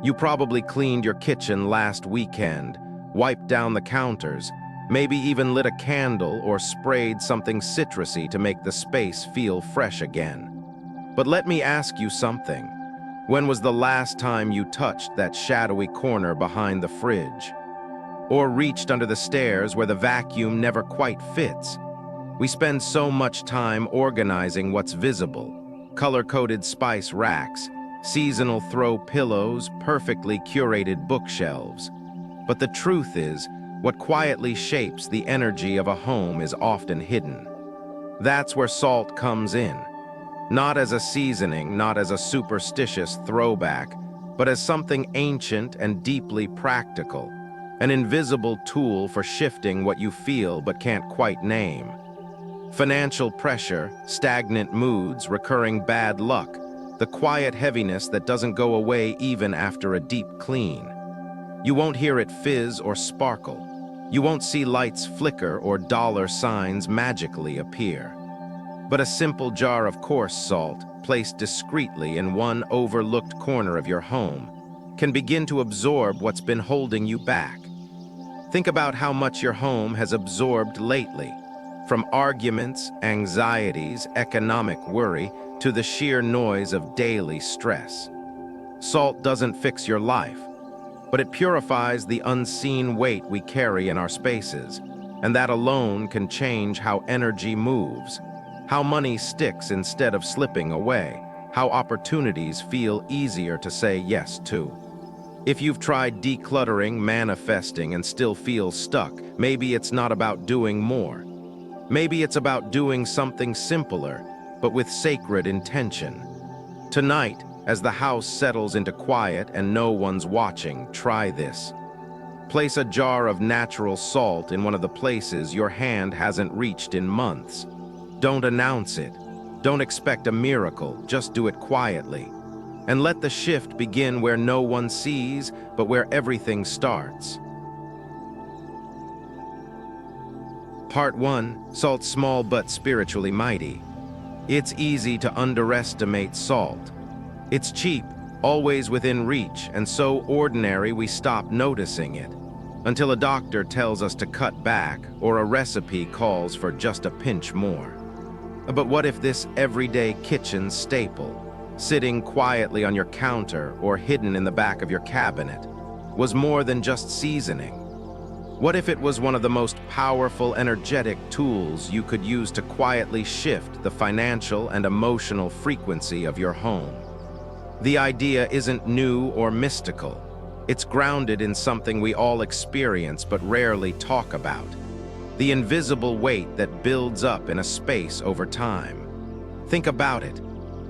You probably cleaned your kitchen last weekend, wiped down the counters, maybe even lit a candle or sprayed something citrusy to make the space feel fresh again. But let me ask you something. When was the last time you touched that shadowy corner behind the fridge? Or reached under the stairs where the vacuum never quite fits? We spend so much time organizing what's visible. Color-coded spice racks, seasonal throw pillows, perfectly curated bookshelves. But the truth is, what quietly shapes the energy of a home is often hidden. That's where salt comes in. Not as a seasoning, not as a superstitious throwback, but as something ancient and deeply practical. An invisible tool for shifting what you feel but can't quite name. Financial pressure, stagnant moods, recurring bad luck, the quiet heaviness that doesn't go away even after a deep clean. You won't hear it fizz or sparkle. You won't see lights flicker or dollar signs magically appear. But a simple jar of coarse salt, placed discreetly in one overlooked corner of your home, can begin to absorb what's been holding you back. Think about how much your home has absorbed lately, from arguments, anxieties, economic worry, to the sheer noise of daily stress. Salt doesn't fix your life, but it purifies the unseen weight we carry in our spaces, and that alone can change how energy moves, how money sticks instead of slipping away, how opportunities feel easier to say yes to. If you've tried decluttering, manifesting, and still feel stuck, maybe it's not about doing more. Maybe it's about doing something simpler, but with sacred intention. Tonight, as the house settles into quiet and no one's watching, try this. Place a jar of natural salt in one of the places your hand hasn't reached in months. Don't announce it. Don't expect a miracle, just do it quietly. And let the shift begin where no one sees, but where everything starts. Part 1. Salt small but spiritually mighty. It's easy to underestimate salt. It's cheap, always within reach, and so ordinary we stop noticing it, until a doctor tells us to cut back or a recipe calls for just a pinch more. But what if this everyday kitchen staple, sitting quietly on your counter or hidden in the back of your cabinet, was more than just seasoning? What if it was one of the most powerful, energetic tools you could use to quietly shift the financial and emotional frequency of your home? The idea isn't new or mystical. It's grounded in something we all experience but rarely talk about: the invisible weight that builds up in a space over time. Think about it.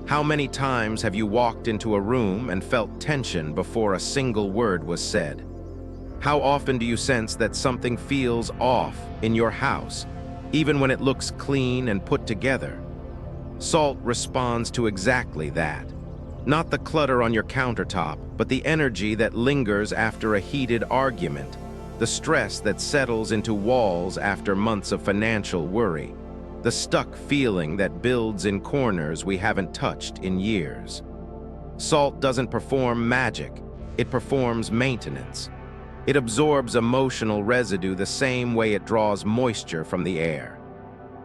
How many times have you walked into a room and felt tension before a single word was said? How often do you sense that something feels off in your house, even when it looks clean and put together? Salt responds to exactly that. Not the clutter on your countertop, but the energy that lingers after a heated argument, the stress that settles into walls after months of financial worry, the stuck feeling that builds in corners we haven't touched in years. Salt doesn't perform magic, it performs maintenance. It absorbs emotional residue the same way it draws moisture from the air.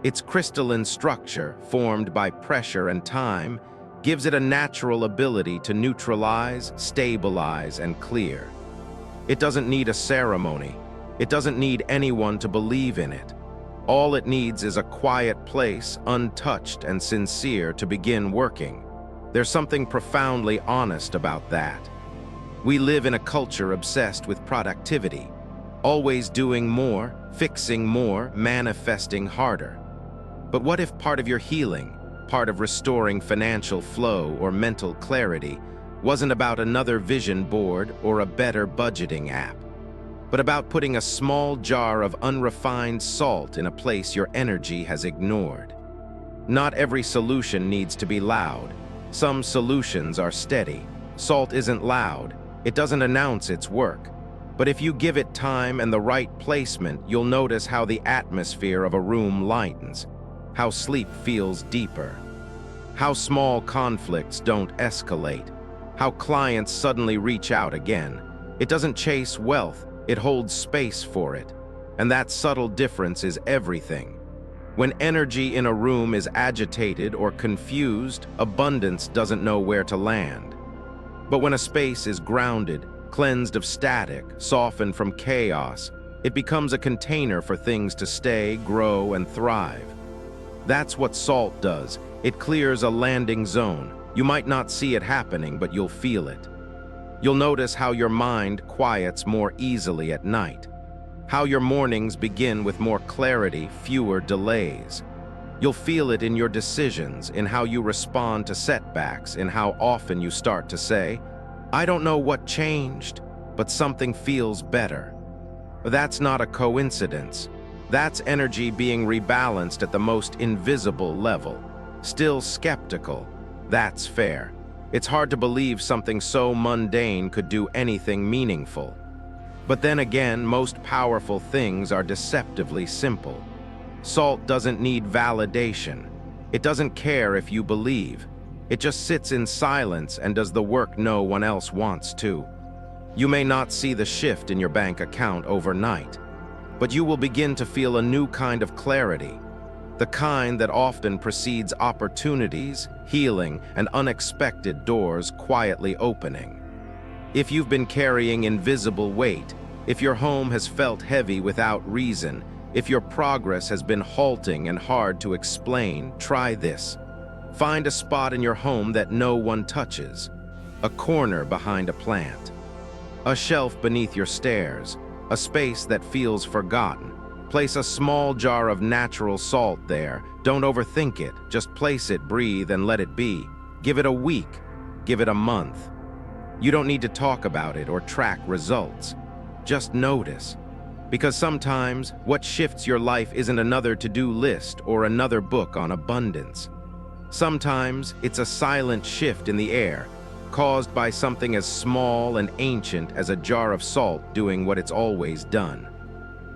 Its crystalline structure, formed by pressure and time, gives it a natural ability to neutralize, stabilize, and clear. It doesn't need a ceremony. It doesn't need anyone to believe in it. All it needs is a quiet place, untouched and sincere, to begin working. There's something profoundly honest about that. We live in a culture obsessed with productivity, always doing more, fixing more, manifesting harder. But what if part of your healing, part of restoring financial flow or mental clarity, wasn't about another vision board or a better budgeting app, but about putting a small jar of unrefined salt in a place your energy has ignored? Not every solution needs to be loud. Some solutions are steady. Salt isn't loud. It doesn't announce its work. But if you give it time and the right placement, you'll notice how the atmosphere of a room lightens, how sleep feels deeper, how small conflicts don't escalate, how clients suddenly reach out again. It doesn't chase wealth, it holds space for it. And that subtle difference is everything. When energy in a room is agitated or confused, abundance doesn't know where to land. But when a space is grounded, cleansed of static, softened from chaos, it becomes a container for things to stay, grow, and thrive. That's what salt does. It clears a landing zone. You might not see it happening, but you'll feel it. You'll notice how your mind quiets more easily at night, how your mornings begin with more clarity, fewer delays. You'll feel it in your decisions, in how you respond to setbacks, in how often you start to say, "I don't know what changed, but something feels better." That's not a coincidence. That's energy being rebalanced at the most invisible level. Still skeptical. That's fair. It's hard to believe something so mundane could do anything meaningful. But then again, most powerful things are deceptively simple. Salt doesn't need validation. It doesn't care if you believe. It just sits in silence and does the work no one else wants to. You may not see the shift in your bank account overnight, but you will begin to feel a new kind of clarity, the kind that often precedes opportunities, healing, and unexpected doors quietly opening. If you've been carrying invisible weight, if your home has felt heavy without reason, if your progress has been halting and hard to explain, try this. Find a spot in your home that no one touches, a corner behind a plant, a shelf beneath your stairs, a space that feels forgotten. Place a small jar of natural salt there. Don't overthink it. Just place it, breathe, and let it be. Give it a week. Give it a month. You don't need to talk about it or track results. Just notice. Because sometimes what shifts your life isn't another to-do list or another book on abundance. Sometimes it's a silent shift in the air, caused by something as small and ancient as a jar of salt doing what it's always done,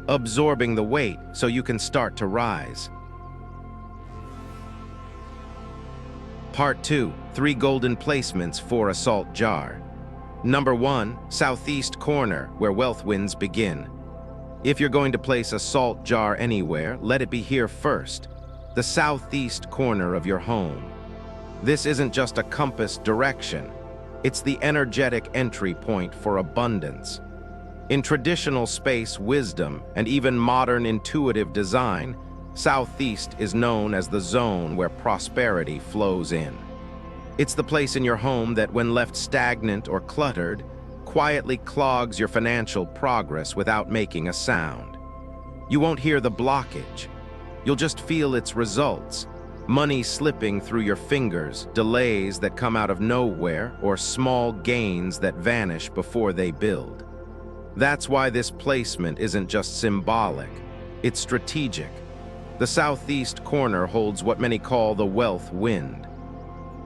absorbing the weight so you can start to rise. Part 2, 3 golden placements for a salt jar. Number 1, southeast corner, where wealth winds begin. If you're going to place a salt jar anywhere, let it be here first, the southeast corner of your home. This isn't just a compass direction. It's the energetic entry point for abundance. In traditional space wisdom and even modern intuitive design, southeast is known as the zone where prosperity flows in. It's the place in your home that, when left stagnant or cluttered, quietly clogs your financial progress without making a sound. You won't hear the blockage. You'll just feel its results. Money slipping through your fingers, delays that come out of nowhere, or small gains that vanish before they build. That's why this placement isn't just symbolic, it's strategic. The southeast corner holds what many call the wealth wind.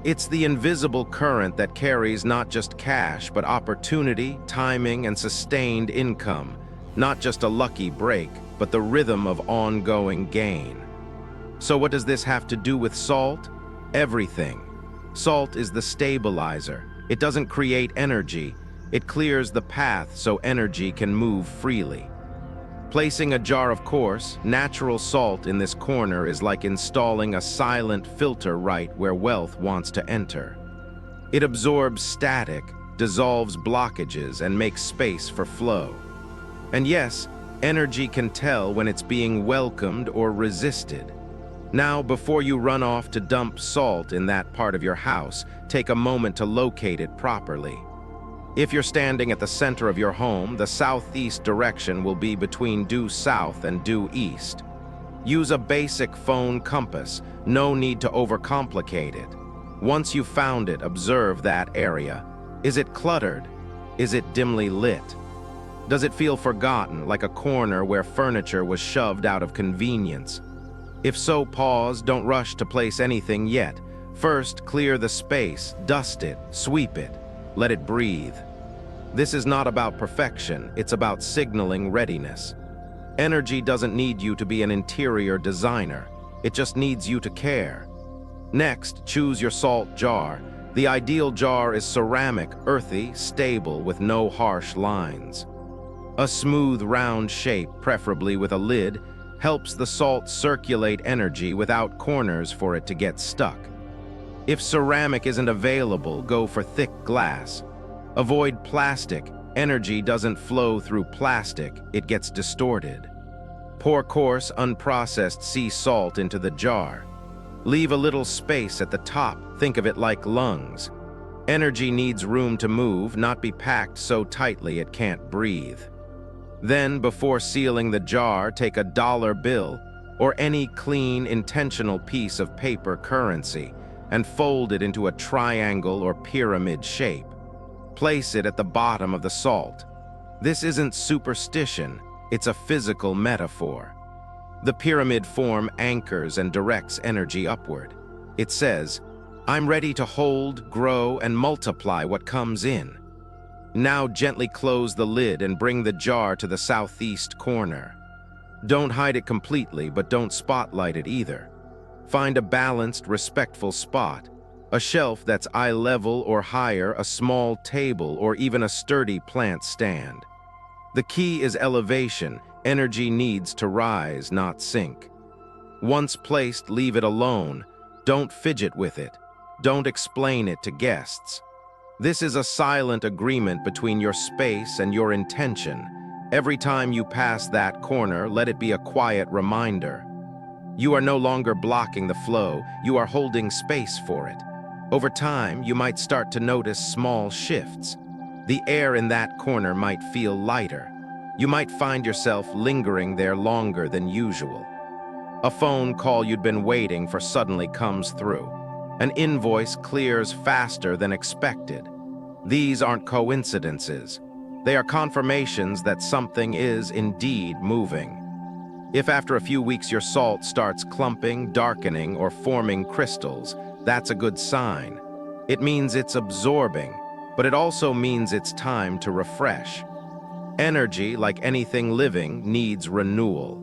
It's the invisible current that carries not just cash, but opportunity, timing, and sustained income. Not just a lucky break, but the rhythm of ongoing gain. So what does this have to do with salt? Everything. Salt is the stabilizer. It doesn't create energy. It clears the path so energy can move freely. Placing a jar of coarse, natural salt in this corner is like installing a silent filter right where wealth wants to enter. It absorbs static, dissolves blockages, and makes space for flow. And yes, energy can tell when it's being welcomed or resisted. Now, before you run off to dump salt in that part of your house, take a moment to locate it properly. If you're standing at the center of your home, the southeast direction will be between due south and due east. Use a basic phone compass. No need to overcomplicate it. Once you've found it, observe that area. Is it cluttered? Is it dimly lit? Does it feel forgotten, like a corner where furniture was shoved out of convenience? If so, pause. Don't rush to place anything yet. First, clear the space, dust it, sweep it. Let it breathe. This is not about perfection, it's about signaling readiness. Energy doesn't need you to be an interior designer, it just needs you to care. Next, choose your salt jar. The ideal jar is ceramic, earthy, stable, with no harsh lines. A smooth, round shape, preferably with a lid, helps the salt circulate energy without corners for it to get stuck. If ceramic isn't available, go for thick glass. Avoid plastic. Energy doesn't flow through plastic, it gets distorted. Pour coarse, unprocessed sea salt into the jar. Leave a little space at the top, think of it like lungs. Energy needs room to move, not be packed so tightly it can't breathe. Then, before sealing the jar, take a dollar bill or any clean, intentional piece of paper currency and fold it into a triangle or pyramid shape. Place it at the bottom of the salt. This isn't superstition, it's a physical metaphor. The pyramid form anchors and directs energy upward. It says, I'm ready to hold, grow, and multiply what comes in. Now gently close the lid and bring the jar to the southeast corner. Don't hide it completely, but don't spotlight it either. Find a balanced, respectful spot. A shelf that's eye level or higher, a small table, or even a sturdy plant stand. The key is elevation. Energy needs to rise, not sink. Once placed, leave it alone. Don't fidget with it. Don't explain it to guests. This is a silent agreement between your space and your intention. Every time you pass that corner, let it be a quiet reminder. You are no longer blocking the flow, you are holding space for it. Over time, you might start to notice small shifts. The air in that corner might feel lighter. You might find yourself lingering there longer than usual. A phone call you'd been waiting for suddenly comes through. An invoice clears faster than expected. These aren't coincidences. They are confirmations that something is indeed moving. If after a few weeks your salt starts clumping, darkening, or forming crystals, that's a good sign. It means it's absorbing, but it also means it's time to refresh. Energy, like anything living, needs renewal.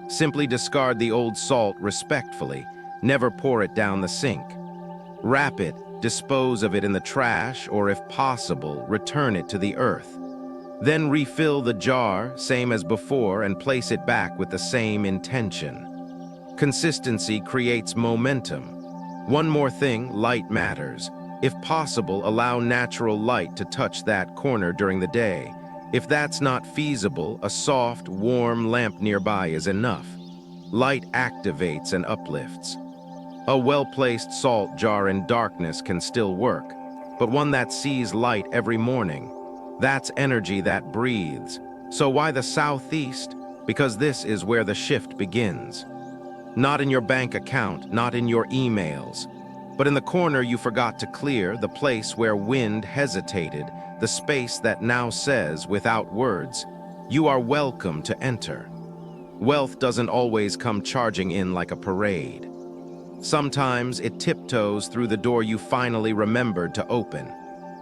Simply discard the old salt respectfully. Never pour it down the sink. Wrap it, dispose of it in the trash, or if possible, return it to the earth. Then refill the jar, same as before, and place it back with the same intention. Consistency creates momentum. One more thing, light matters. If possible, allow natural light to touch that corner during the day. If that's not feasible, a soft, warm lamp nearby is enough. Light activates and uplifts. A well-placed salt jar in darkness can still work, but one that sees light every morning, that's energy that breathes. So why the southeast? Because this is where the shift begins. Not in your bank account, not in your emails, but in the corner you forgot to clear, the place where wind hesitated, the space that now says, without words, you are welcome to enter. Wealth doesn't always come charging in like a parade. Sometimes it tiptoes through the door you finally remembered to open.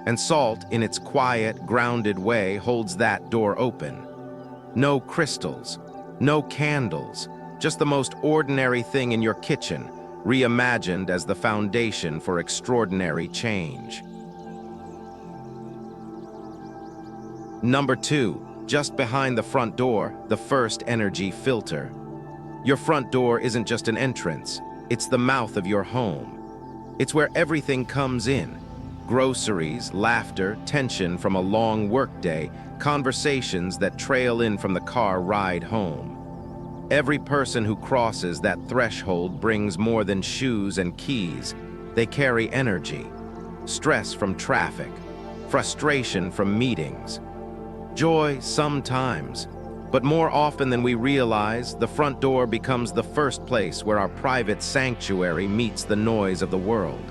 And salt, in its quiet, grounded way, holds that door open. No crystals, no candles, just the most ordinary thing in your kitchen, reimagined as the foundation for extraordinary change. Number 2, just behind the front door, the first energy filter. Your front door isn't just an entrance, it's the mouth of your home. It's where everything comes in. Groceries, laughter, tension from a long workday, conversations that trail in from the car ride home. Every person who crosses that threshold brings more than shoes and keys. They carry energy, stress from traffic, frustration from meetings, joy sometimes, but more often than we realize, the front door becomes the first place where our private sanctuary meets the noise of the world.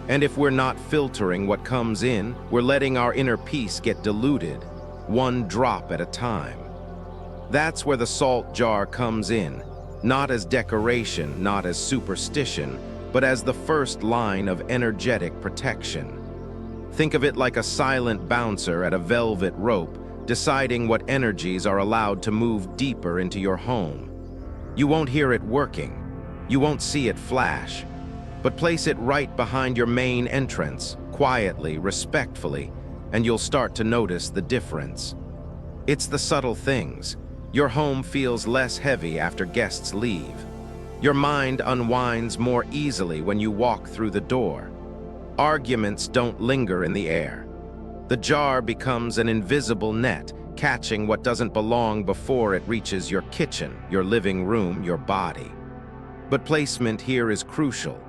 And if we're not filtering what comes in, we're letting our inner peace get diluted, one drop at a time. That's where the salt jar comes in, not as decoration, not as superstition, but as the first line of energetic protection. Think of it like a silent bouncer at a velvet rope, deciding what energies are allowed to move deeper into your home. You won't hear it working. You won't see it flash. But place it right behind your main entrance, quietly, respectfully, and you'll start to notice the difference. It's the subtle things. Your home feels less heavy after guests leave. Your mind unwinds more easily when you walk through the door. Arguments don't linger in the air. The jar becomes an invisible net, catching what doesn't belong before it reaches your kitchen, your living room, your body. But placement here is crucial.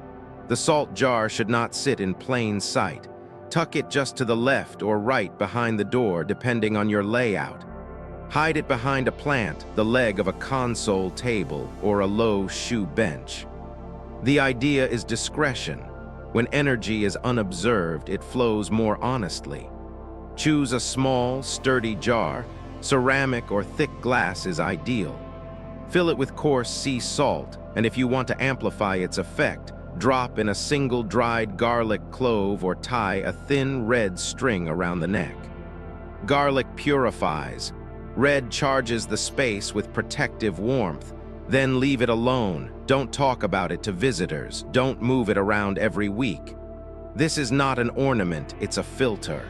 The salt jar should not sit in plain sight. Tuck it just to the left or right behind the door, depending on your layout. Hide it behind a plant, the leg of a console table, or a low shoe bench. The idea is discretion. When energy is unobserved, it flows more honestly. Choose a small, sturdy jar. Ceramic or thick glass is ideal. Fill it with coarse sea salt, and if you want to amplify its effect, drop in a single dried garlic clove or tie a thin red string around the neck. Garlic purifies. Red charges the space with protective warmth. Then leave it alone. Don't talk about it to visitors. Don't move it around every week. This is not an ornament, it's a filter.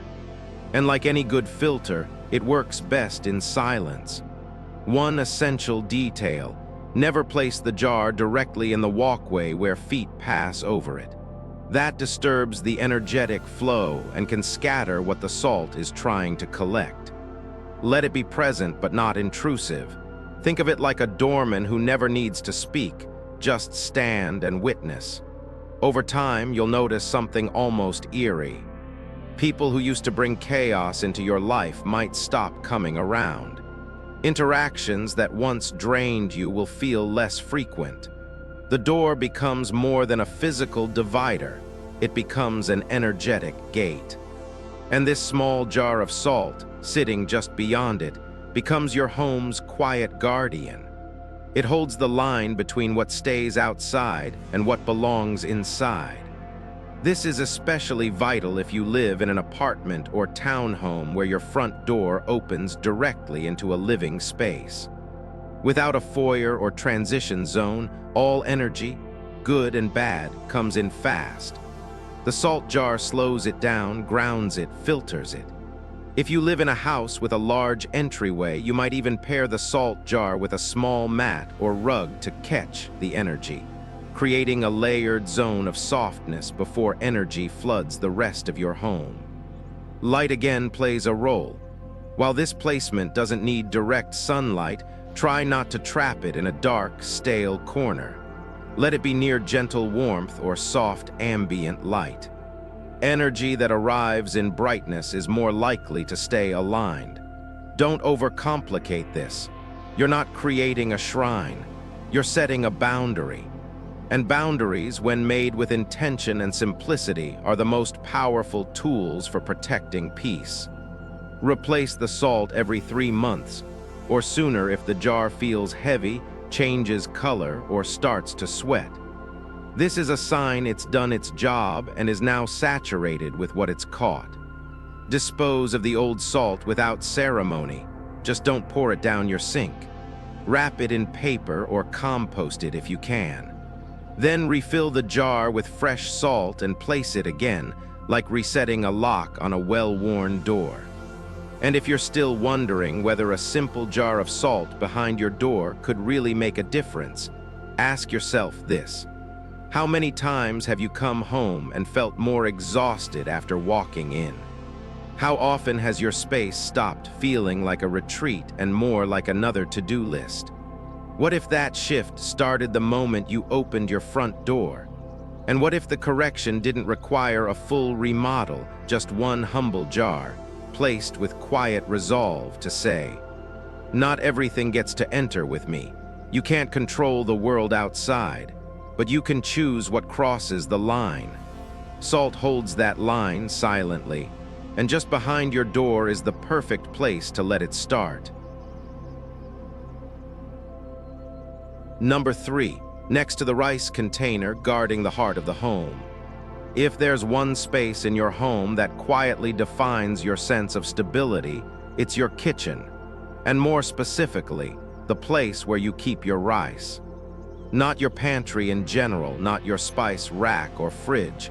And like any good filter, it works best in silence. One essential detail: never place the jar directly in the walkway where feet pass over it. That disturbs the energetic flow and can scatter what the salt is trying to collect. Let it be present but not intrusive. Think of it like a doorman who never needs to speak, just stand and witness. Over time, you'll notice something almost eerie. People who used to bring chaos into your life might stop coming around. Interactions that once drained you will feel less frequent. The door becomes more than a physical divider. It becomes an energetic gate. And this small jar of salt, sitting just beyond it, becomes your home's quiet guardian. It holds the line between what stays outside and what belongs inside. This is especially vital if you live in an apartment or townhome where your front door opens directly into a living space. Without a foyer or transition zone, all energy, good and bad, comes in fast. The salt jar slows it down, grounds it, filters it. If you live in a house with a large entryway, you might even pair the salt jar with a small mat or rug to catch the energy, creating a layered zone of softness before energy floods the rest of your home. Light again plays a role. While this placement doesn't need direct sunlight, try not to trap it in a dark, stale corner. Let it be near gentle warmth or soft ambient light. Energy that arrives in brightness is more likely to stay aligned. Don't overcomplicate this. You're not creating a shrine. You're setting a boundary. And boundaries, when made with intention and simplicity, are the most powerful tools for protecting peace. Replace the salt every 3 months, or sooner if the jar feels heavy, changes color, or starts to sweat. This is a sign it's done its job and is now saturated with what it's caught. Dispose of the old salt without ceremony. Just don't pour it down your sink. Wrap it in paper or compost it if you can. Then refill the jar with fresh salt and place it again, like resetting a lock on a well-worn door. And if you're still wondering whether a simple jar of salt behind your door could really make a difference, ask yourself this: how many times have you come home and felt more exhausted after walking in? How often has your space stopped feeling like a retreat and more like another to-do list? What if that shift started the moment you opened your front door? And what if the correction didn't require a full remodel, just one humble jar, placed with quiet resolve to say, "Not everything gets to enter with me. You can't control the world outside, but you can choose what crosses the line." Salt holds that line silently, and just behind your door is the perfect place to let it start. Number 3, next to the rice container guarding the heart of the home. If there's one space in your home that quietly defines your sense of stability, it's your kitchen, and more specifically, the place where you keep your rice. Not your pantry in general, not your spice rack or fridge,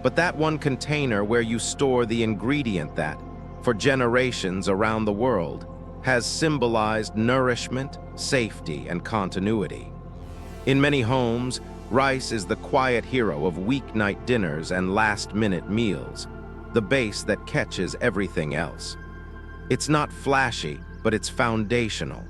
but that one container where you store the ingredient that, for generations around the world, has symbolized nourishment, safety, and continuity. In many homes, rice is the quiet hero of weeknight dinners and last-minute meals, the base that catches everything else. It's not flashy, but it's foundational.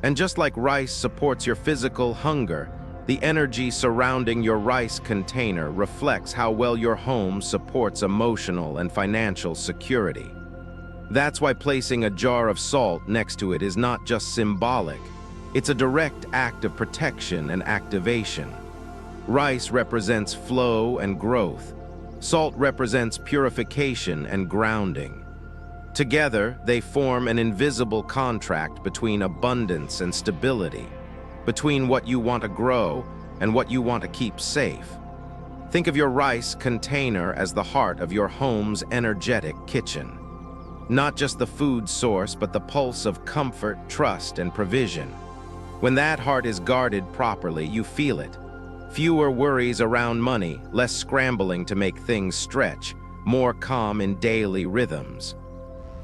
And just like rice supports your physical hunger, the energy surrounding your rice container reflects how well your home supports emotional and financial security. That's why placing a jar of salt next to it is not just symbolic, it's a direct act of protection and activation. Rice represents flow and growth. Salt represents purification and grounding. Together, they form an invisible contract between abundance and stability, between what you want to grow and what you want to keep safe. Think of your rice container as the heart of your home's energetic kitchen. Not just the food source, but the pulse of comfort, trust, and provision. When that heart is guarded properly, you feel it. Fewer worries around money, less scrambling to make things stretch, more calm in daily rhythms.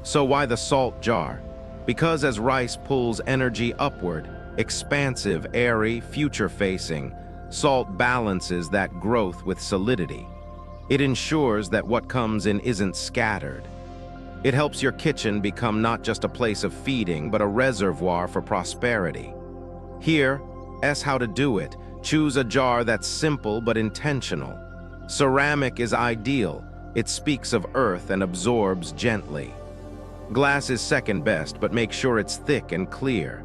So why the salt jar? Because as rice pulls energy upward, expansive, airy, future-facing, salt balances that growth with solidity. It ensures that what comes in isn't scattered. It helps your kitchen become not just a place of feeding, but a reservoir for prosperity. Here, how to do it. Choose a jar that's simple but intentional. Ceramic is ideal. It speaks of earth and absorbs gently. Glass is second best, but make sure it's thick and clear.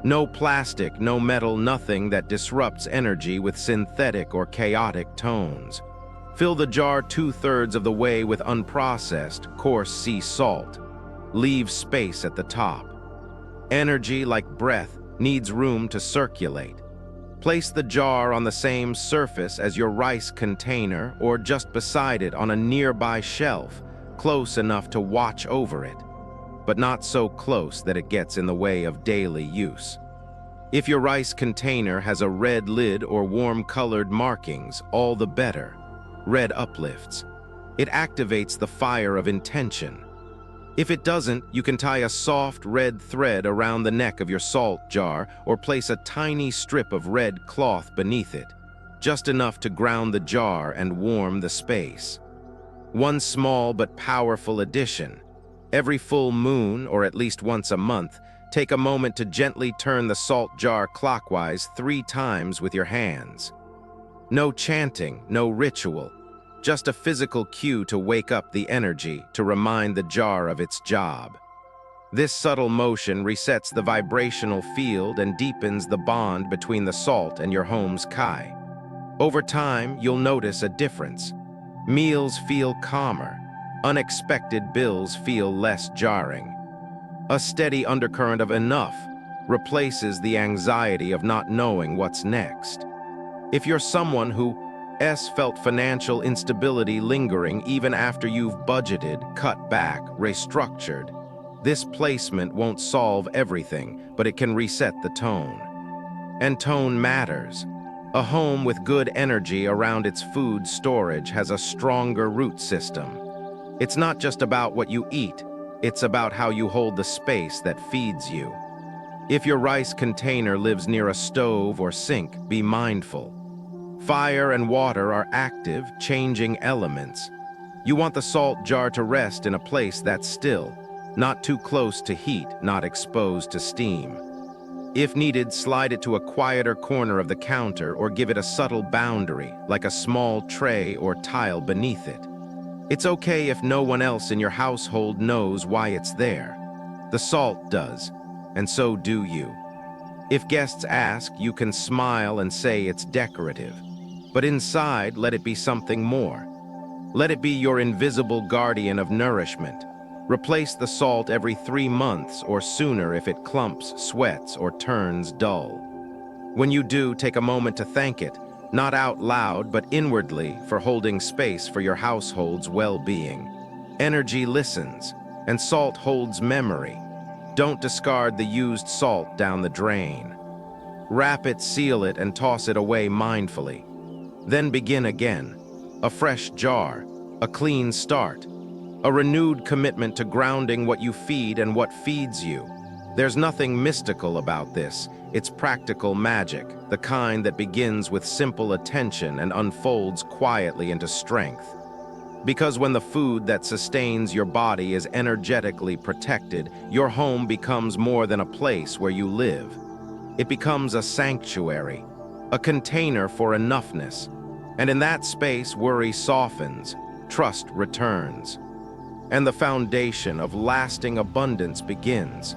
No plastic, no metal, nothing that disrupts energy with synthetic or chaotic tones. Fill the jar 2/3 of the way with unprocessed, coarse sea salt. Leave space at the top. Energy, like breath, needs room to circulate. Place the jar on the same surface as your rice container or just beside it on a nearby shelf, close enough to watch over it, but not so close that it gets in the way of daily use. If your rice container has a red lid or warm-colored markings, all the better. Red uplifts. It activates the fire of intention. If it doesn't, you can tie a soft red thread around the neck of your salt jar or place a tiny strip of red cloth beneath it, just enough to ground the jar and warm the space. One small but powerful addition. Every full moon, or at least once a month, take a moment to gently turn the salt jar clockwise 3 times with your hands. No chanting, no ritual, just a physical cue to wake up the energy, to remind the jar of its job. This subtle motion resets the vibrational field and deepens the bond between the salt and your home's chi. Over time, you'll notice a difference. Meals feel calmer. Unexpected bills feel less jarring. A steady undercurrent of enough replaces the anxiety of not knowing what's next. If you're someone who felt financial instability lingering even after you've budgeted, cut back, restructured, this placement won't solve everything, but it can reset the tone. And tone matters. A home with good energy around its food storage has a stronger root system. It's not just about what you eat, it's about how you hold the space that feeds you. If your rice container lives near a stove or sink, be mindful. Fire and water are active, changing elements. You want the salt jar to rest in a place that's still, not too close to heat, not exposed to steam. If needed, slide it to a quieter corner of the counter or give it a subtle boundary, like a small tray or tile beneath it. It's okay if no one else in your household knows why it's there. The salt does, and so do you. If guests ask, you can smile and say it's decorative. But inside, let it be something more. Let it be your invisible guardian of nourishment. Replace the salt every 3 months or sooner if it clumps, sweats, or turns dull. When you do, take a moment to thank it, not out loud, but inwardly, for holding space for your household's well-being. Energy listens, and salt holds memory. Don't discard the used salt down the drain. Wrap it, seal it, and toss it away mindfully. Then begin again. A fresh jar, a clean start, a renewed commitment to grounding what you feed and what feeds you. There's nothing mystical about this. It's practical magic, the kind that begins with simple attention and unfolds quietly into strength. Because when the food that sustains your body is energetically protected, your home becomes more than a place where you live. It becomes a sanctuary, a container for enoughness. And in that space, worry softens, trust returns, and the foundation of lasting abundance begins.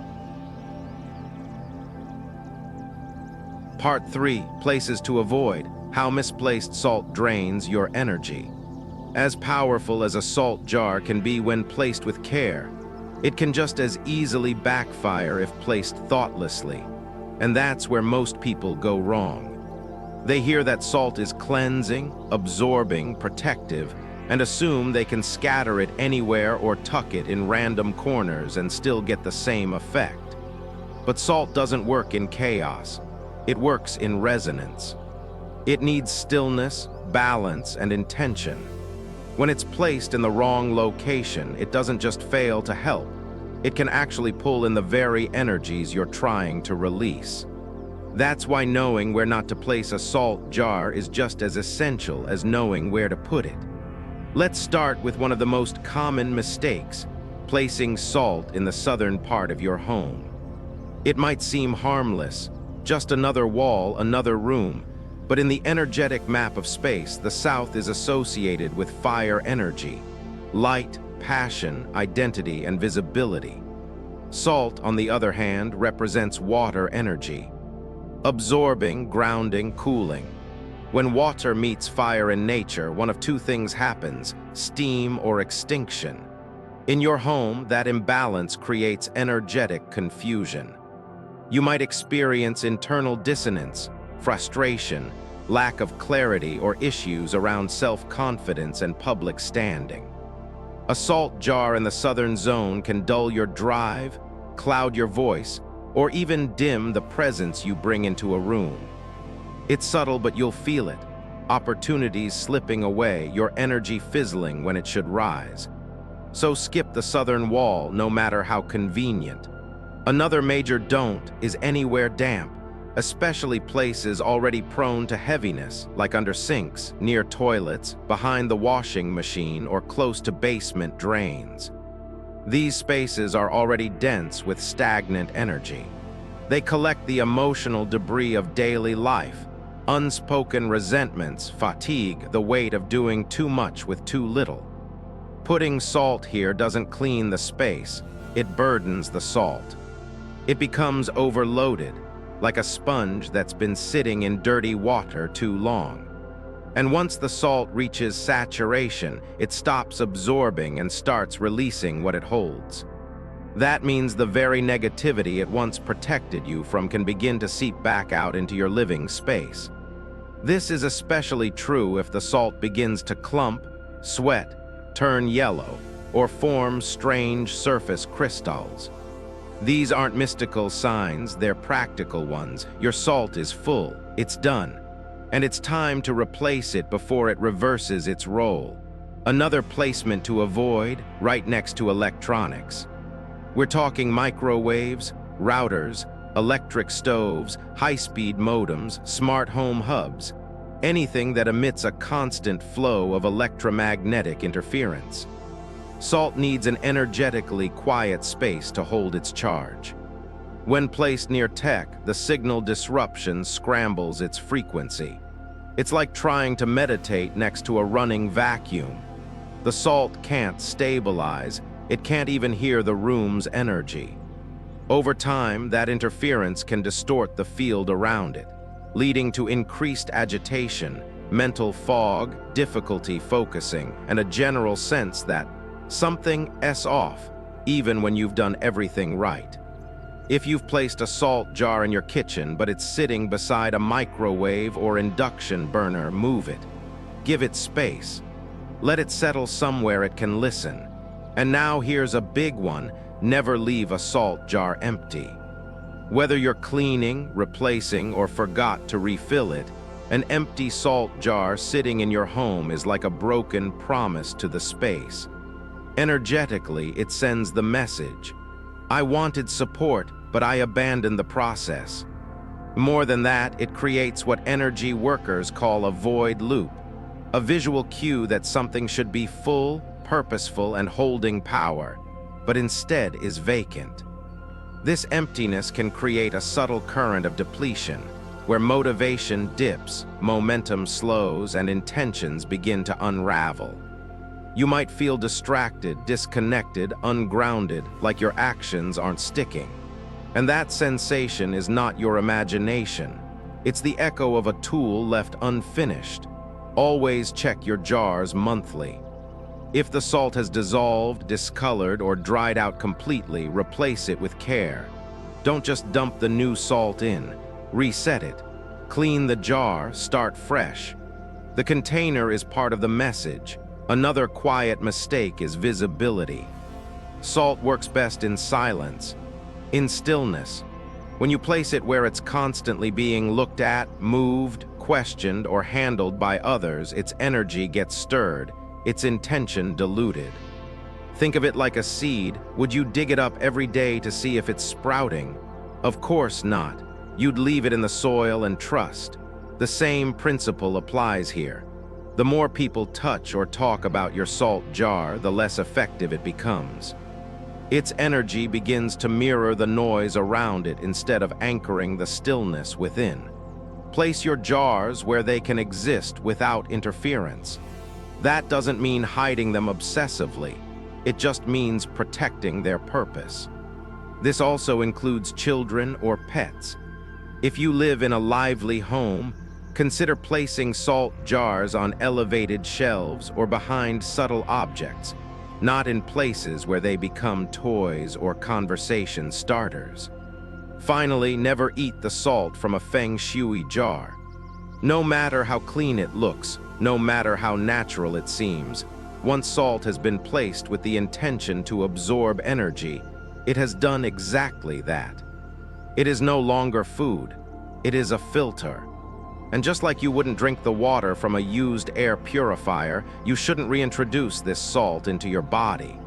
Part 3, Places to Avoid: How Misplaced Salt Drains Your Energy. As powerful as a salt jar can be when placed with care, it can just as easily backfire if placed thoughtlessly. And that's where most people go wrong. They hear that salt is cleansing, absorbing, protective, and assume they can scatter it anywhere or tuck it in random corners and still get the same effect. But salt doesn't work in chaos. It works in resonance. It needs stillness, balance, and intention. When it's placed in the wrong location, it doesn't just fail to help. It can actually pull in the very energies you're trying to release. That's why knowing where not to place a salt jar is just as essential as knowing where to put it. Let's start with one of the most common mistakes: placing salt in the southern part of your home. It might seem harmless, just another wall, another room, but in the energetic map of space, the south is associated with fire energy, light, passion, identity, and visibility. Salt, on the other hand, represents water energy, absorbing, grounding, cooling. When water meets fire in nature, one of two things happens: steam or extinction. In your home, that imbalance creates energetic confusion. You might experience internal dissonance, frustration, lack of clarity, or issues around self-confidence and public standing. A salt jar in the southern zone can dull your drive, cloud your voice, or even dim the presence you bring into a room. It's subtle, but you'll feel it. Opportunities slipping away, your energy fizzling when it should rise. So skip the southern wall, no matter how convenient. Another major don't is anywhere damp, especially places already prone to heaviness, like under sinks, near toilets, behind the washing machine, or close to basement drains. These spaces are already dense with stagnant energy. They collect the emotional debris of daily life, unspoken resentments, fatigue, the weight of doing too much with too little. Putting salt here doesn't clean the space, it burdens the salt. It becomes overloaded, like a sponge that's been sitting in dirty water too long. And once the salt reaches saturation, it stops absorbing and starts releasing what it holds. That means the very negativity it once protected you from can begin to seep back out into your living space. This is especially true if the salt begins to clump, sweat, turn yellow, or form strange surface crystals. These aren't mystical signs, they're practical ones. Your salt is full, it's done, and it's time to replace it before it reverses its role. Another placement to avoid, right next to electronics. We're talking microwaves, routers, electric stoves, high-speed modems, smart home hubs, anything that emits a constant flow of electromagnetic interference. Salt needs an energetically quiet space to hold its charge. When placed near tech, the signal disruption scrambles its frequency. It's like trying to meditate next to a running vacuum. The salt can't stabilize, it can't even hear the room's energy. Over time, that interference can distort the field around it, leading to increased agitation, mental fog, difficulty focusing, and a general sense that something's off, even when you've done everything right. If you've placed a salt jar in your kitchen, but it's sitting beside a microwave or induction burner, move it. Give it space. Let it settle somewhere it can listen. And now here's a big one: never leave a salt jar empty. Whether you're cleaning, replacing, or forgot to refill it, an empty salt jar sitting in your home is like a broken promise to the space. Energetically, it sends the message: I wanted support, but I abandoned the process. More than that, it creates what energy workers call a void loop, a visual cue that something should be full, purposeful, and holding power, but instead is vacant. This emptiness can create a subtle current of depletion, where motivation dips, momentum slows, and intentions begin to unravel. You might feel distracted, disconnected, ungrounded, like your actions aren't sticking. And that sensation is not your imagination. It's the echo of a tool left unfinished. Always check your jars monthly. If the salt has dissolved, discolored, or dried out completely, replace it with care. Don't just dump the new salt in. Reset it. Clean the jar, start fresh. The container is part of the message. Another quiet mistake is visibility. Salt works best in silence, in stillness. When you place it where it's constantly being looked at, moved, questioned, or handled by others, its energy gets stirred, its intention diluted. Think of it like a seed. Would you dig it up every day to see if it's sprouting? Of course not. You'd leave it in the soil and trust. The same principle applies here. The more people touch or talk about your salt jar, the less effective it becomes. Its energy begins to mirror the noise around it instead of anchoring the stillness within. Place your jars where they can exist without interference. That doesn't mean hiding them obsessively. It just means protecting their purpose. This also includes children or pets. If you live in a lively home, consider placing salt jars on elevated shelves or behind subtle objects, not in places where they become toys or conversation starters. Finally, never eat the salt from a Feng Shui jar. No matter how clean it looks, no matter how natural it seems, once salt has been placed with the intention to absorb energy, it has done exactly that. It is no longer food. It is a filter. And just like you wouldn't drink the water from a used air purifier, you shouldn't reintroduce this salt into your body.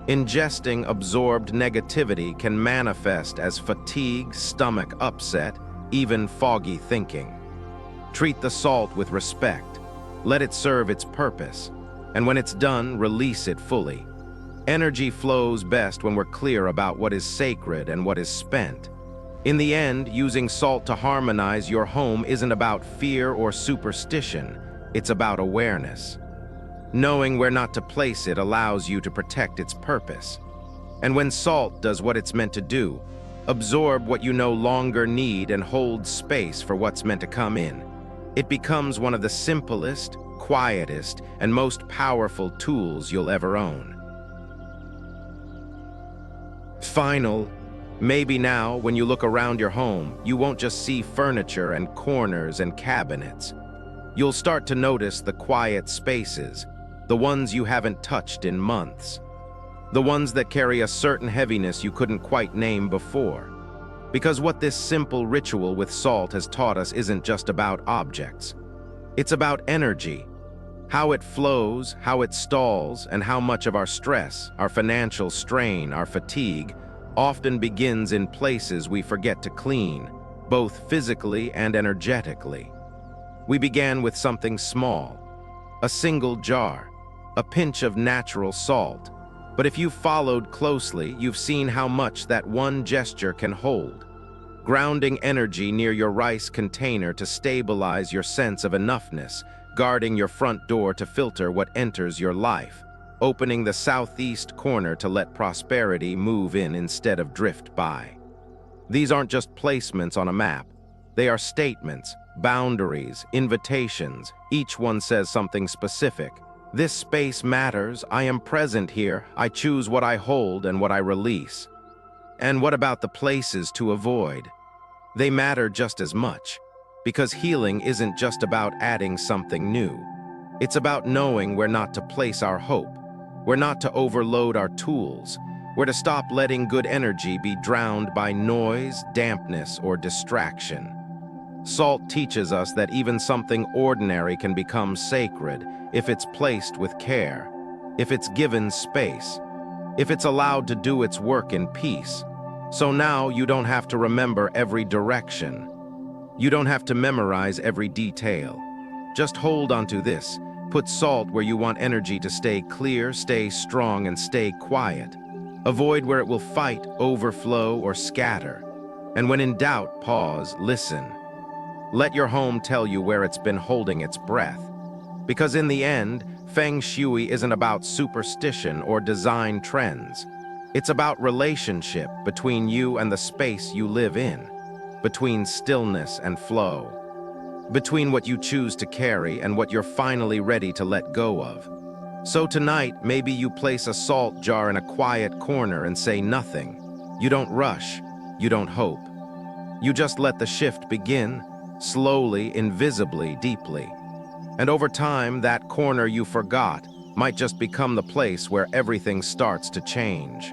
Ingesting absorbed negativity can manifest as fatigue, stomach upset, even foggy thinking. Treat the salt with respect. Let it serve its purpose. And when it's done, release it fully. Energy flows best when we're clear about what is sacred and what is spent. In the end, using salt to harmonize your home isn't about fear or superstition, it's about awareness. Knowing where not to place it allows you to protect its purpose. And when salt does what it's meant to do, absorb what you no longer need and hold space for what's meant to come in, it becomes one of the simplest, quietest, and most powerful tools you'll ever own. Maybe now, when you look around your home, you won't just see furniture and corners and cabinets. You'll start to notice the quiet spaces, the ones you haven't touched in months. The ones that carry a certain heaviness you couldn't quite name before. Because what this simple ritual with salt has taught us isn't just about objects. It's about energy. How it flows, how it stalls, and how much of our stress, our financial strain, our fatigue, often begins in places we forget to clean, both physically and energetically. We began with something small, a single jar, a pinch of natural salt. But if you've followed closely, you've seen how much that one gesture can hold. Grounding energy near your rice container to stabilize your sense of enoughness, guarding your front door to filter what enters your life, opening the southeast corner to let prosperity move in instead of drift by. These aren't just placements on a map. They are statements, boundaries, invitations. Each one says something specific. This space matters. I am present here. I choose what I hold and what I release. And what about the places to avoid? They matter just as much, because healing isn't just about adding something new. It's about knowing where not to place our hope, where not to overload our tools, where to stop letting good energy be drowned by noise, dampness, or distraction. Salt teaches us that even something ordinary can become sacred if it's placed with care, if it's given space, if it's allowed to do its work in peace. So now you don't have to remember every direction. You don't have to memorize every detail. Just hold onto this. Put salt where you want energy to stay clear, stay strong, and stay quiet. Avoid where it will fight, overflow, or scatter. And when in doubt, pause, listen. Let your home tell you where it's been holding its breath. Because in the end, Feng Shui isn't about superstition or design trends. It's about relationship between you and the space you live in, between stillness and flow, between what you choose to carry and what you're finally ready to let go of. So tonight, maybe you place a salt jar in a quiet corner and say nothing. You don't rush. You don't hope. You just let the shift begin, slowly, invisibly, deeply. And over time, that corner you forgot might just become the place where everything starts to change.